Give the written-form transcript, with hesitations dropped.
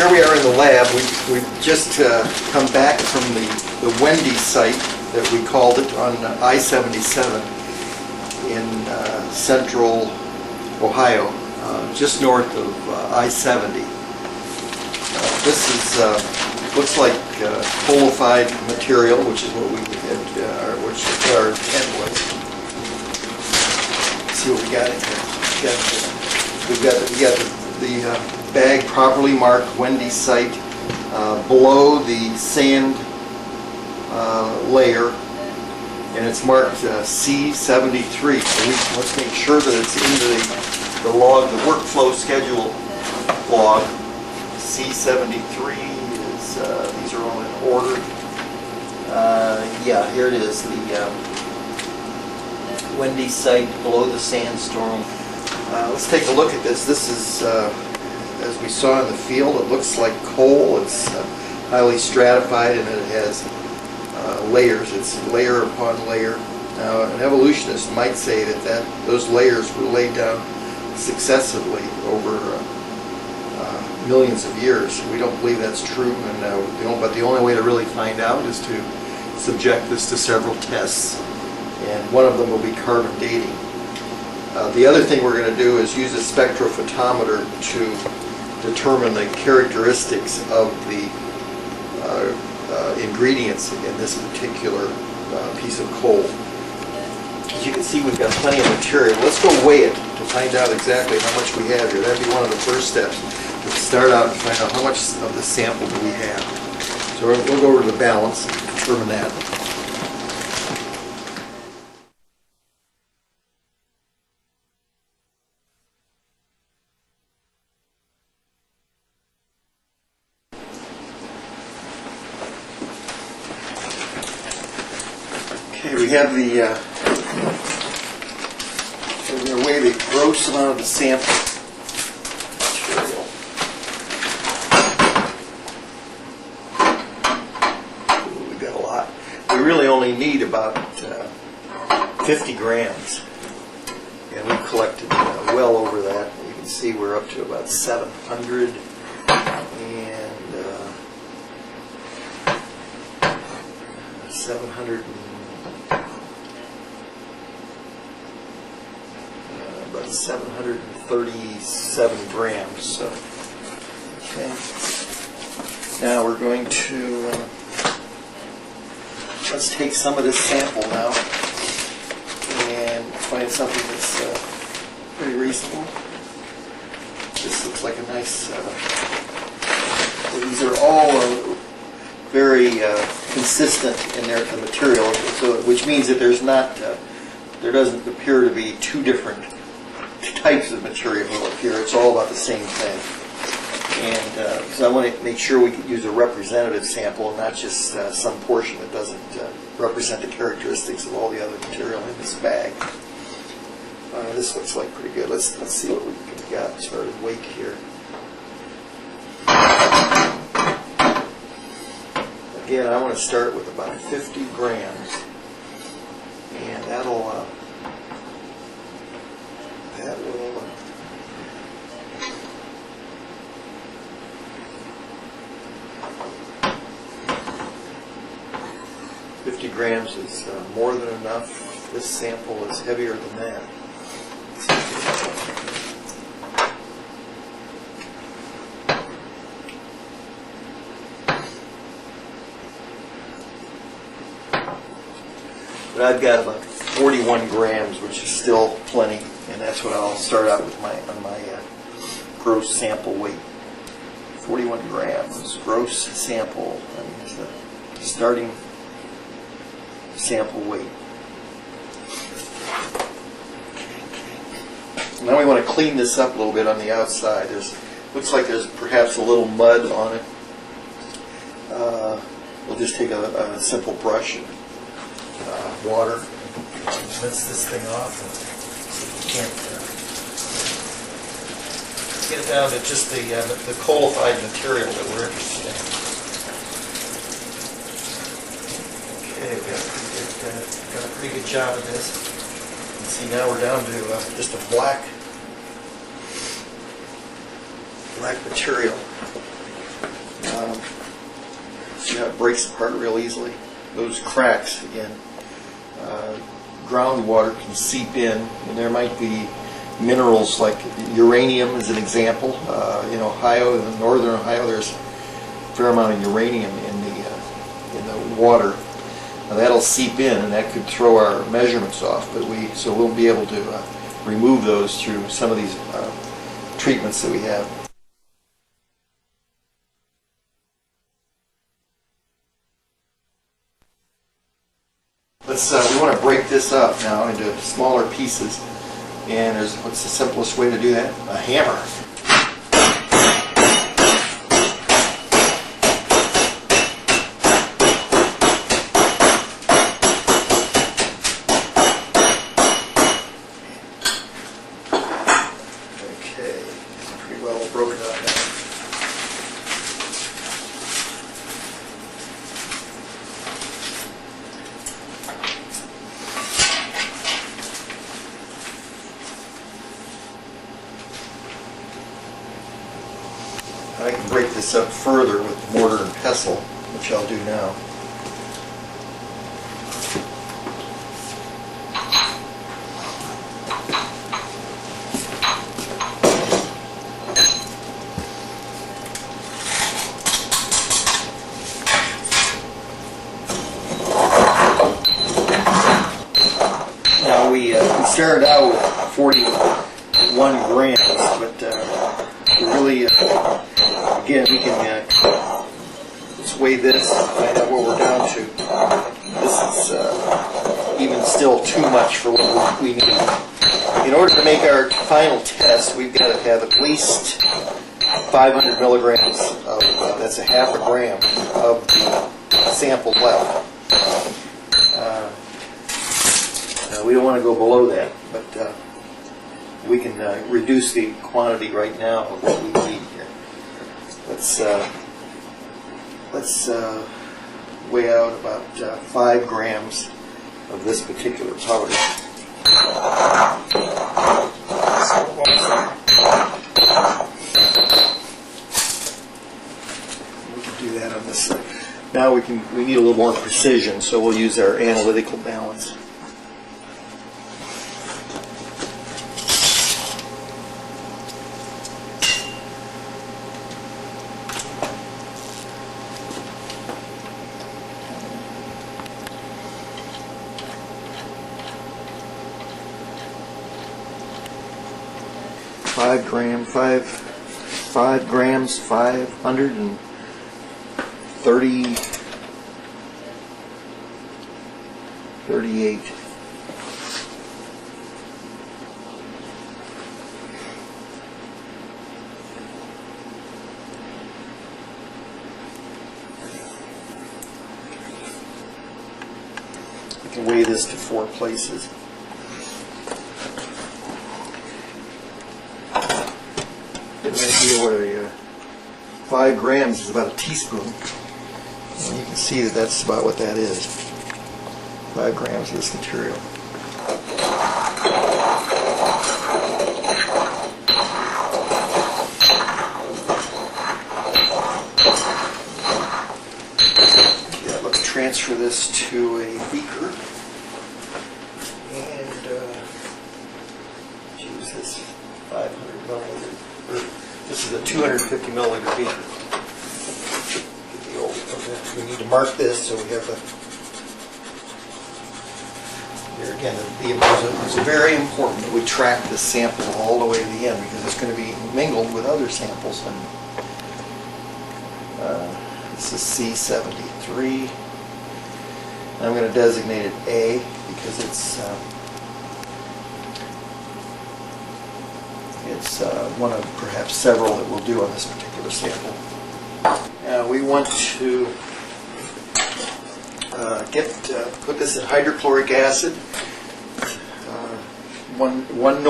here we are in the lab. We've just come back from the Wendy site that we called it on I-77 in central Ohio, just north of I-70. This is looks like qualified material, which is what we had, which our intent was. Let's see what we got in here. We got the bag properly marked Wendy site below the sand layer, and it's marked C73. So let's make sure that it's into the log, the workflow schedule log. C73 is, these are all in order. Yeah, here it is, the Wendy site below the sandstorm. Let's take a look at this. This is, as we saw in the field, it looks like coal. It's highly stratified and it has layers. It's layer upon layer. Now, an evolutionist might say that those layers were laid down successively over millions of years. We don't believe that's true, and but the only way to really find out is to subject this to several tests, and one of them will be carbon dating. The other thing we're going to do is use a spectrophotometer to determine the characteristics of the ingredients in this particular piece of coal. As you can see, we've got plenty of material. Let's go weigh it to find out exactly how much we have here. That'd be one of the first steps. We'll start out and find out how much of the sample do we have. So we'll go over to the balance and determine that. Okay, we have we're going to weigh the gross amount of the sample material. Ooh, we've got a lot. We really only need about 50 grams, and we've collected well over that. You can see we're up to about 700 and 737 grams. So, okay. Now we're going to let's take some of this sample now and find something that's pretty reasonable. This looks like a nice. These are all very consistent in the material, so which means that there's not there doesn't appear to be two different types of material up here. It's all about the same thing. And so I want to make sure we can use a representative sample and not just some portion that doesn't represent the characteristics of all the other material in this bag. This looks like pretty good. Let's see what we've got as far as weight here. Again, I want to start with about 50 grams, and that will 50 grams is more than enough. This sample is heavier than that. But I've got about 41 grams, which is still plenty, and that's what I'll start out with my gross sample weight. 41 grams gross sample. I mean, it's the starting sample weight. Now we want to clean this up a little bit on the outside. Looks like there's perhaps a little mud on it. We'll just take a simple brush and water, rinse this thing off, and see if we can't get it down to just the qualified material that we're interested in. Okay, we've got a pretty good job of this. You can see now we're down to just a black material. See how it breaks apart real easily. Those cracks, again, groundwater can seep in, and there might be minerals like uranium as an example. In Ohio, in northern Ohio, there's a fair amount of uranium in the water. Now, that'll seep in, and that could throw our measurements off. But so we'll be able to remove those through some of these treatments that we have. We want to break this up now into smaller pieces, and what's the simplest way to do that? A hammer. Okay, it's pretty well broken up now. I can break this up further with mortar and pestle, which I'll do now. Now we started out with 41 grams, but really, again, we can just weigh this, find out what we're down to. This is even still too much for what we need. In order to make our final test, we've got to have at least 500 milligrams of, that's a half a gram, of the sample left. We don't want to go below that, but we can reduce the quantity right now of what we need here. Let's weigh out about 5 grams of this particular powder. We can do that on this side. Now we need a little more precision, so we'll use our analytical balance. Five grams, 538. We can weigh this to 4 places. Get an idea what 5 grams is about a teaspoon. And you can see that that's about what that is. 5 grams of this material. Yeah, let's transfer this to a beaker and use this 500 milliliter. This is a 250 milliliter beaker. We need to mark this so we have here again. It's very important that we track this sample all the way to the end because it's going to be mingled with other samples. And this is C73. I'm going to designate it A because it's one of perhaps several that we'll do on this particular sample. We want to put this in hydrochloric acid, 1 norm.